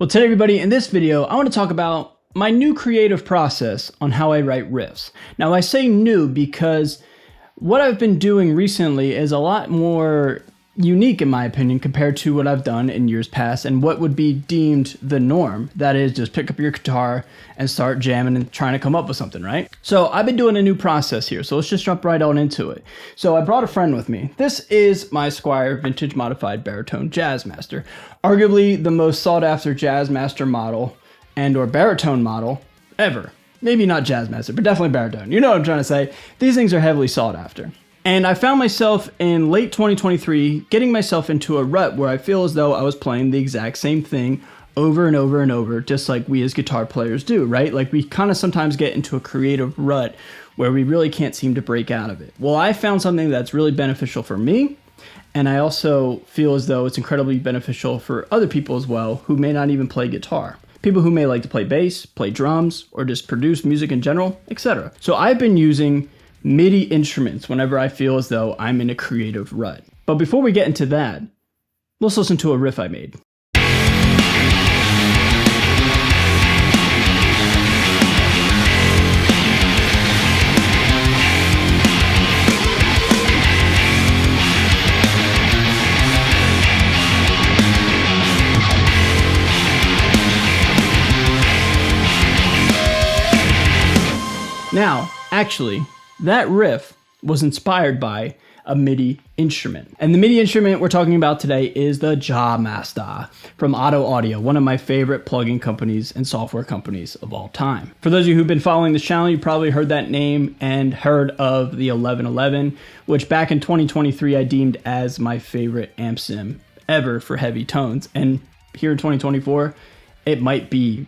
Well, today everybody, in this video, I want to talk about my new creative process on how I write riffs. Now I say new because what I've been doing recently is a lot more unique in my opinion compared to what I've done in years past and what would be deemed the norm. That is, just pick up your guitar and start jamming and trying to come up with something, right? So I've been doing a new process here, so let's just jump right on into it. So I brought a friend with me. This is my Squier vintage modified baritone Djaa Master, arguably the most sought after Djaa Master model and or baritone model ever. Maybe not Djaa Master, but definitely baritone. You know what I'm trying to say. These things are heavily sought after. And I found myself in late 2023 getting myself into a rut where I feel as though I was playing the exact same thing over and over and over, just like we as guitar players do, right? Like we kind of sometimes get into a creative rut where we really can't seem to break out of it. Well, I found something that's really beneficial for me, and I also feel as though it's incredibly beneficial for other people as well who may not even play guitar. People who may like to play bass, play drums, or just produce music in general, etc. So I've been using MIDI instruments whenever I feel as though I'm in a creative rut. But before we get into that, let's listen to a riff I made. Now, actually, that riff was inspired by a MIDI instrument. And the MIDI instrument we're talking about today is the Djaa Maasta from Otto Audio, one of my favorite plugin companies and software companies of all time. For those of you who've been following this channel, you probably heard that name and heard of the 1111, which back in 2023 I deemed as my favorite amp sim ever for heavy tones. And here in 2024, it might be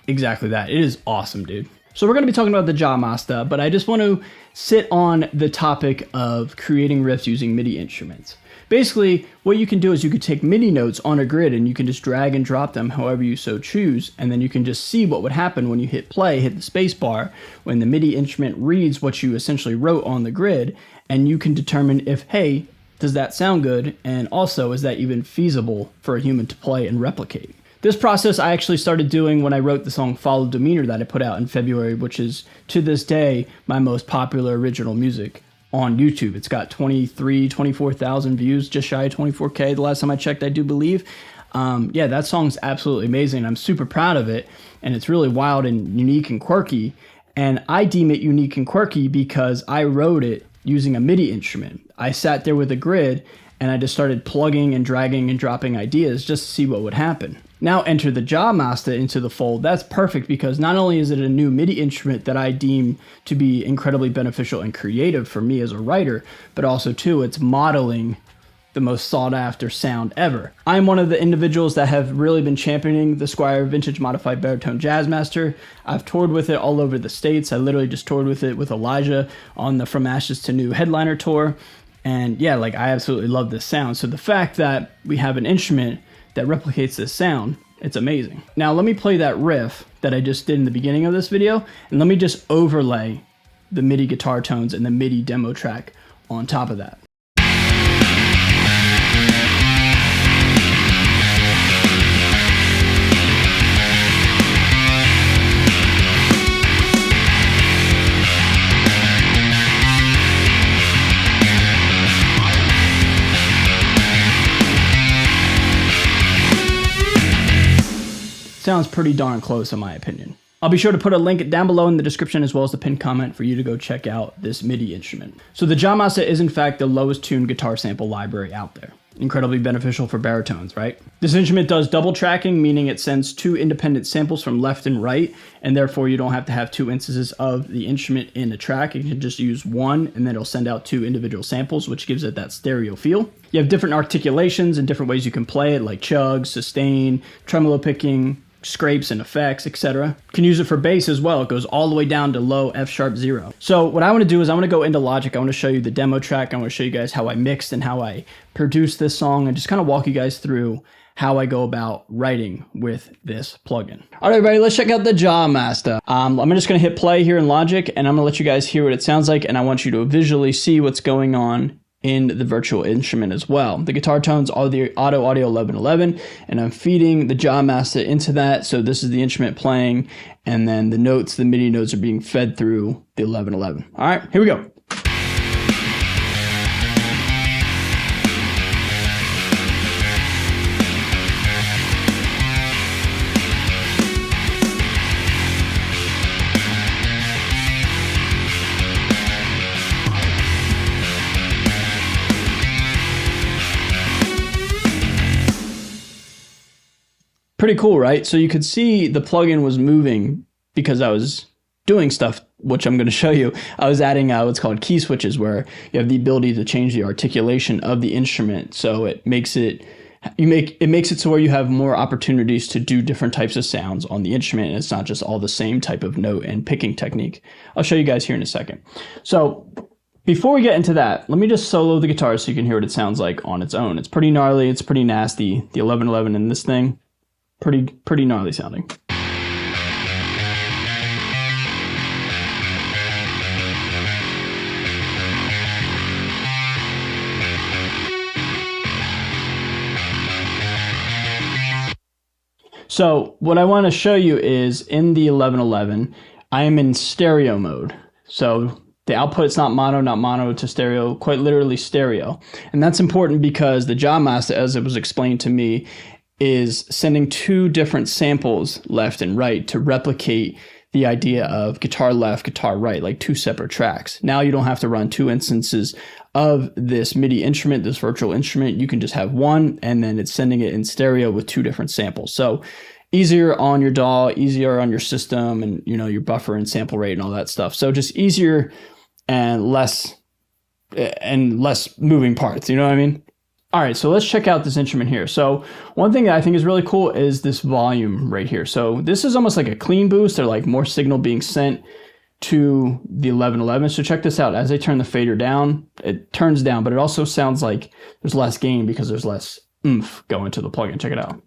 exactly that. It is awesome, dude. So we're going to be talking about the Djaa Maasta, but I just want to sit on the topic of creating riffs using MIDI instruments. Basically, what you can do is you could take MIDI notes on a grid and you can just drag and drop them however you so choose, and then you can just see what would happen when you hit play, hit the space bar, when the MIDI instrument reads what you essentially wrote on the grid, and you can determine if, hey, does that sound good, and also is that even feasible for a human to play and replicate. This process I actually started doing when I wrote the song Follow Demeanor that I put out in February, which is to this day my most popular original music on YouTube. It's got 24,000 views, just shy of 24K the last time I checked, I do believe. Yeah, that song's absolutely amazing. I'm super proud of it, and it's really wild and unique and quirky. And I deem it unique and quirky because I wrote it using a MIDI instrument. I sat there with a grid and I just started plugging and dragging and dropping ideas just to see what would happen. Now enter the Djaa Maasta into the fold. That's perfect because not only is it a new MIDI instrument that I deem to be incredibly beneficial and creative for me as a writer, but also too, it's modeling the most sought after sound ever. I'm one of the individuals that have really been championing the Squier vintage modified baritone Djaa Master. I've toured with it all over the States. I literally just toured with it with Elijah on the From Ashes to New headliner tour. And yeah, like I absolutely love this sound. So the fact that we have an instrument that replicates this sound, it's amazing. Now let me play that riff that I just did in the beginning of this video, and let me just overlay the MIDI guitar tones and the MIDI demo track on top of that. Sounds pretty darn close in my opinion. I'll be sure to put a link down below in the description as well as the pinned comment for you to go check out this MIDI instrument. So the Djaa Maasta is in fact the lowest tuned guitar sample library out there. Incredibly beneficial for baritones, right? This instrument does double tracking, meaning it sends two independent samples from left and right, and therefore you don't have to have two instances of the instrument in a track. You can just use one and then it'll send out two individual samples, which gives it that stereo feel. You have different articulations and different ways you can play it, like chug, sustain, tremolo picking, scrapes and effects, etc. You can use it for bass as well. It goes all the way down to low F sharp 0. So what I want to do is I want to go into Logic. I want to show you the demo track. I want to show you guys how I mixed and how I produced this song and just kind of walk you guys through how I go about writing with this plugin. All right, everybody, let's check out the Djaa Maasta. I'm just going to hit play here in Logic, and I'm going to let you guys hear what it sounds like, and I want you to visually see what's going on in the virtual instrument as well. The guitar tones are the Otto Audio 1111, and I'm feeding the Djaa Maasta into that. So this is the instrument playing, and then the notes, the MIDI notes, are being fed through the 1111. All right, here we go. Pretty cool, right? So you could see the plugin was moving because I was doing stuff, which I'm going to show you. I was adding what's called key switches, where you have the ability to change the articulation of the instrument. So it makes it so where you have more opportunities to do different types of sounds on the instrument, and it's not just all the same type of note and picking technique. I'll show you guys here in a second. So before we get into that, let me just solo the guitar so you can hear what it sounds like on its own. It's pretty gnarly. It's pretty nasty. The 1111 in this thing, pretty gnarly sounding. So what I want to show you is in the 1111, I am in stereo mode. So the output is not mono to stereo, quite literally stereo. And that's important because the Djaa Maasta, as it was explained to me, is sending two different samples left and right to replicate the idea of guitar left, guitar right, like two separate tracks. Now you don't have to run two instances of this MIDI instrument, this virtual instrument. You can just have one, and then it's sending it in stereo with two different samples. So easier on your DAW, easier on your system, and your buffer and sample rate and all that stuff. So just easier and less moving parts, you know what I mean? All right, so let's check out this instrument here. So one thing that I think is really cool is this volume right here. So this is almost like a clean boost, or like more signal being sent to the 1111. So check this out. As I turn the fader down, it turns down, but it also sounds like there's less gain because there's less oomph going to the plugin. Check it out.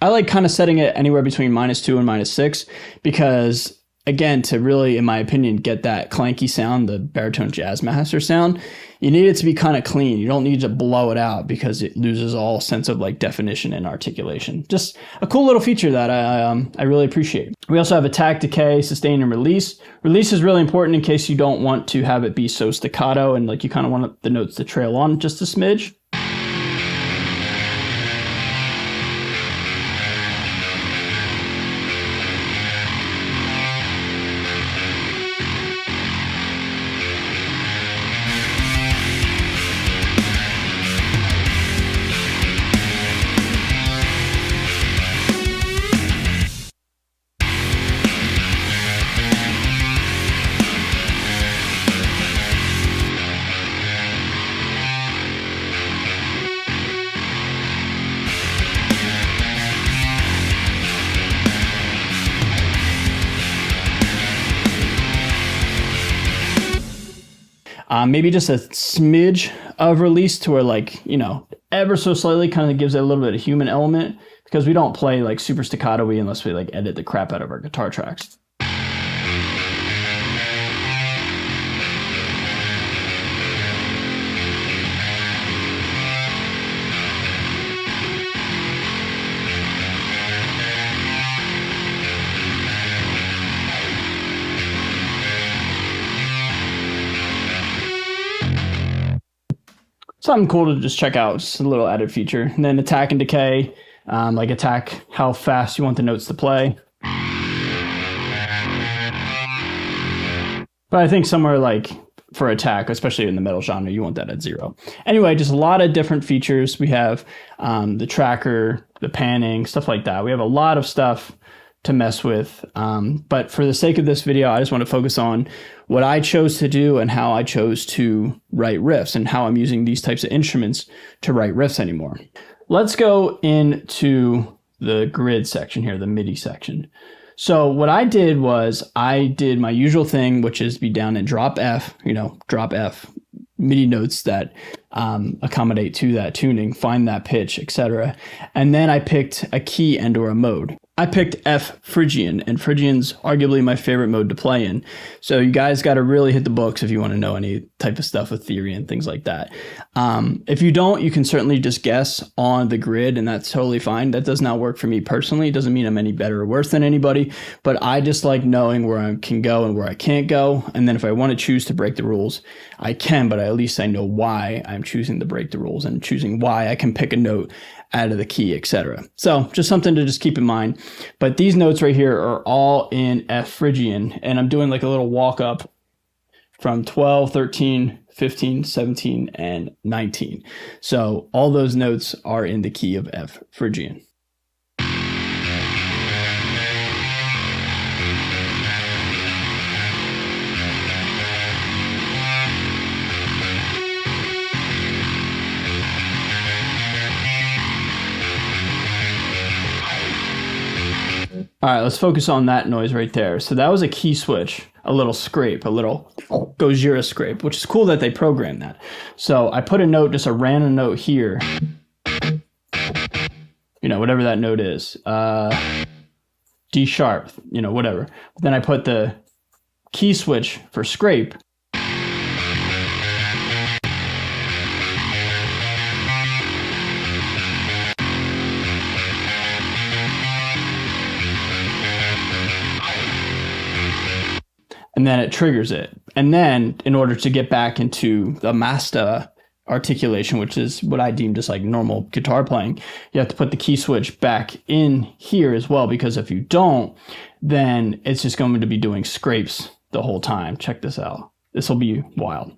I like kind of setting it anywhere between -2 and -6 because, again, to really, in my opinion, get that clanky sound, the baritone Jazz Master sound, you need it to be kind of clean. You don't need to blow it out because it loses all sense of like definition and articulation. Just a cool little feature that I really appreciate. We also have attack, decay, sustain, and release. Release is really important in case you don't want to have it be so staccato and like you kind of want the notes to trail on just a smidge. Maybe just a smidge of release to where like, ever so slightly kind of gives it a little bit of human element, because we don't play like super staccato-y unless we like edit the crap out of our guitar tracks. Something cool to just check out, just a little added feature. And then attack and decay, like attack how fast you want the notes to play. But I think somewhere like for attack, especially in the metal genre, you want that at 0. Anyway, just a lot of different features. We have the tracker, the panning, stuff like that. We have a lot of stuff to mess with. But for the sake of this video, I just want to focus on what I chose to do and how I chose to write riffs and how I'm using these types of instruments to write riffs anymore. Let's go into the grid section here, the MIDI section. So what I did was I did my usual thing, which is be down in drop F, drop F MIDI notes that accommodate to that tuning, find that pitch, etc. And then I picked a key and or a mode. I picked F Phrygian, and Phrygian's arguably my favorite mode to play in. So you guys got to really hit the books if you want to know any type of stuff with theory and things like that. If you don't, you can certainly just guess on the grid, and that's totally fine. That does not work for me personally. It doesn't mean I'm any better or worse than anybody, but I just like knowing where I can go and where I can't go. And then if I want to choose to break the rules, I can, but at least I know why I'm choosing to break the rules and choosing why I can pick a note out of the key, etc. So just something to just keep in mind. But these notes right here are all in F Phrygian, and I'm doing like a little walk up from 12, 13, 15, 17, and 19. So all those notes are in the key of F Phrygian. All right, let's focus on that noise right there. So that was a key switch, a little scrape, a little Gojira scrape, which is cool that they programmed that. So I put a note, just a random note here, whatever that note is, D sharp, whatever. Then I put the key switch for scrape. And then it triggers it. And then in order to get back into the Maasta articulation, which is what I deem just like normal guitar playing, you have to put the key switch back in here as well, because if you don't, then it's just going to be doing scrapes the whole time. Check this out. This will be wild.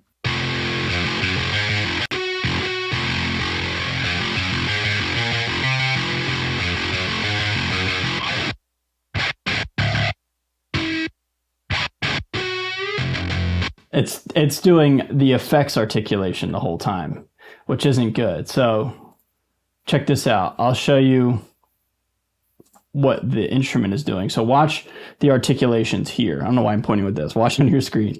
It's doing the effects articulation the whole time, which isn't good. So check this out. I'll show you what the instrument is doing. So watch the articulations here. I don't know why I'm pointing with this. Watch on your screen.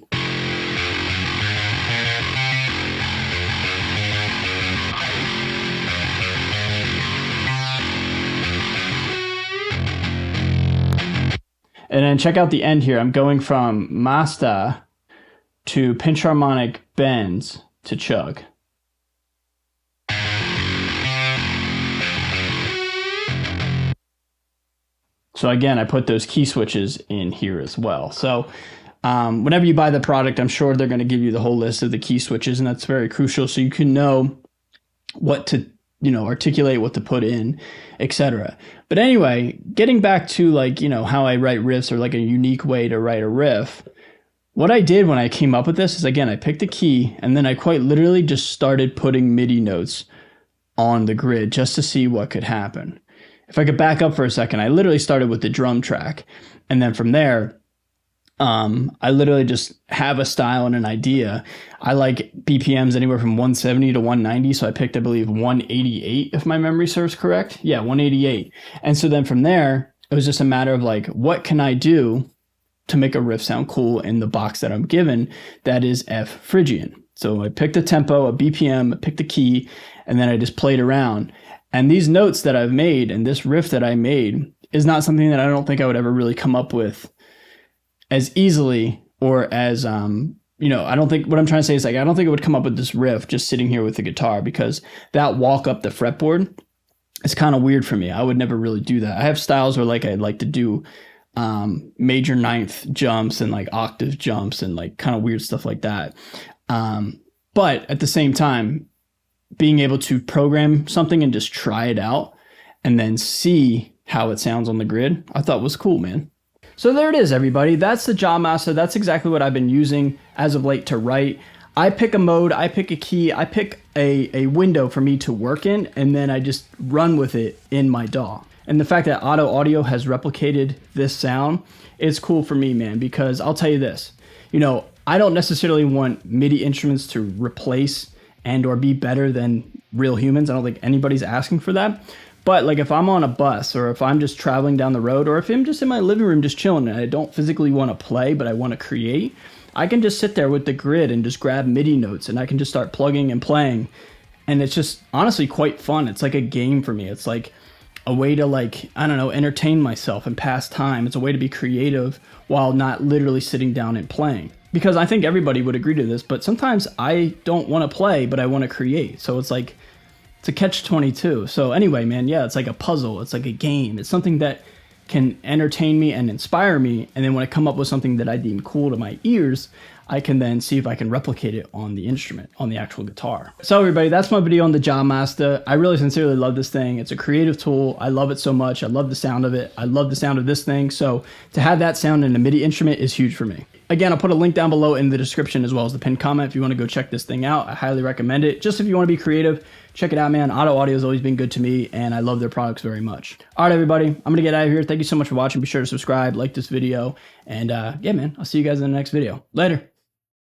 And then check out the end here. I'm going from Maasta to pinch harmonic bends to chug. So again, I put those key switches in here as well. So whenever you buy the product, I'm sure they're going to give you the whole list of the key switches, and that's very crucial so you can know what to articulate, what to put in, etc. But anyway, getting back to how I write riffs, or like a unique way to write a riff. What I did when I came up with this is, again, I picked a key, and then I quite literally just started putting MIDI notes on the grid just to see what could happen. If I could back up for a second, I literally started with the drum track. And then from there, I literally just have a style and an idea. I like BPMs anywhere from 170 to 190. So I picked, I believe, 188, if my memory serves correct. Yeah, 188. And so then from there, it was just a matter of what can I do to make a riff sound cool in the box that I'm given, that is F Phrygian. So I picked a tempo, a BPM, I picked a key, and then I just played around. And these notes that I've made and this riff that I made is not something that I don't think I would ever really come up with as easily, or as, I don't think, what I'm trying to say is I don't think I would come up with this riff just sitting here with the guitar, because that walk up the fretboard is kind of weird for me. I would never really do that. I have styles where I'd like to do major ninth jumps and octave jumps and kind of weird stuff like that. But at the same time, being able to program something and just try it out and then see how it sounds on the grid, I thought was cool, man. So there it is, everybody. That's the Djaa Maasta. That's exactly what I've been using as of late to write. I pick a mode, I pick a key, I pick a window for me to work in, and then I just run with it in my DAW. And the fact that Otto Audio has replicated this sound is cool for me, man, because I'll tell you this, I don't necessarily want MIDI instruments to replace and or be better than real humans. I don't think anybody's asking for that. But like if I'm on a bus or if I'm just traveling down the road or if I'm just in my living room just chilling and I don't physically want to play but I want to create, I can just sit there with the grid and just grab MIDI notes and I can just start plugging and playing. And it's just honestly quite fun. It's like a game for me. It's like a way to like, I don't know, entertain myself and pass time. It's a way to be creative while not literally sitting down and playing. Because I think everybody would agree to this, but sometimes I don't want to play, but I want to create. So it's like, it's a catch-22. So anyway, man, yeah, it's like a puzzle. It's like a game. It's something that can entertain me and inspire me. And then when I come up with something that I deem cool to my ears, I can then see if I can replicate it on the instrument, on the actual guitar. So everybody, that's my video on the Djaa Maasta. I really sincerely love this thing. It's a creative tool. I love it so much. I love the sound of it. I love the sound of this thing. So to have that sound in a MIDI instrument is huge for me. Again, I'll put a link down below in the description as well as the pinned comment if you want to go check this thing out. I highly recommend it. Just if you want to be creative, check it out, man. Otto Audio has always been good to me, and I love their products very much. All right, everybody, I'm going to get out of here. Thank you so much for watching. Be sure to subscribe, like this video, and yeah, man, I'll see you guys in the next video. Later.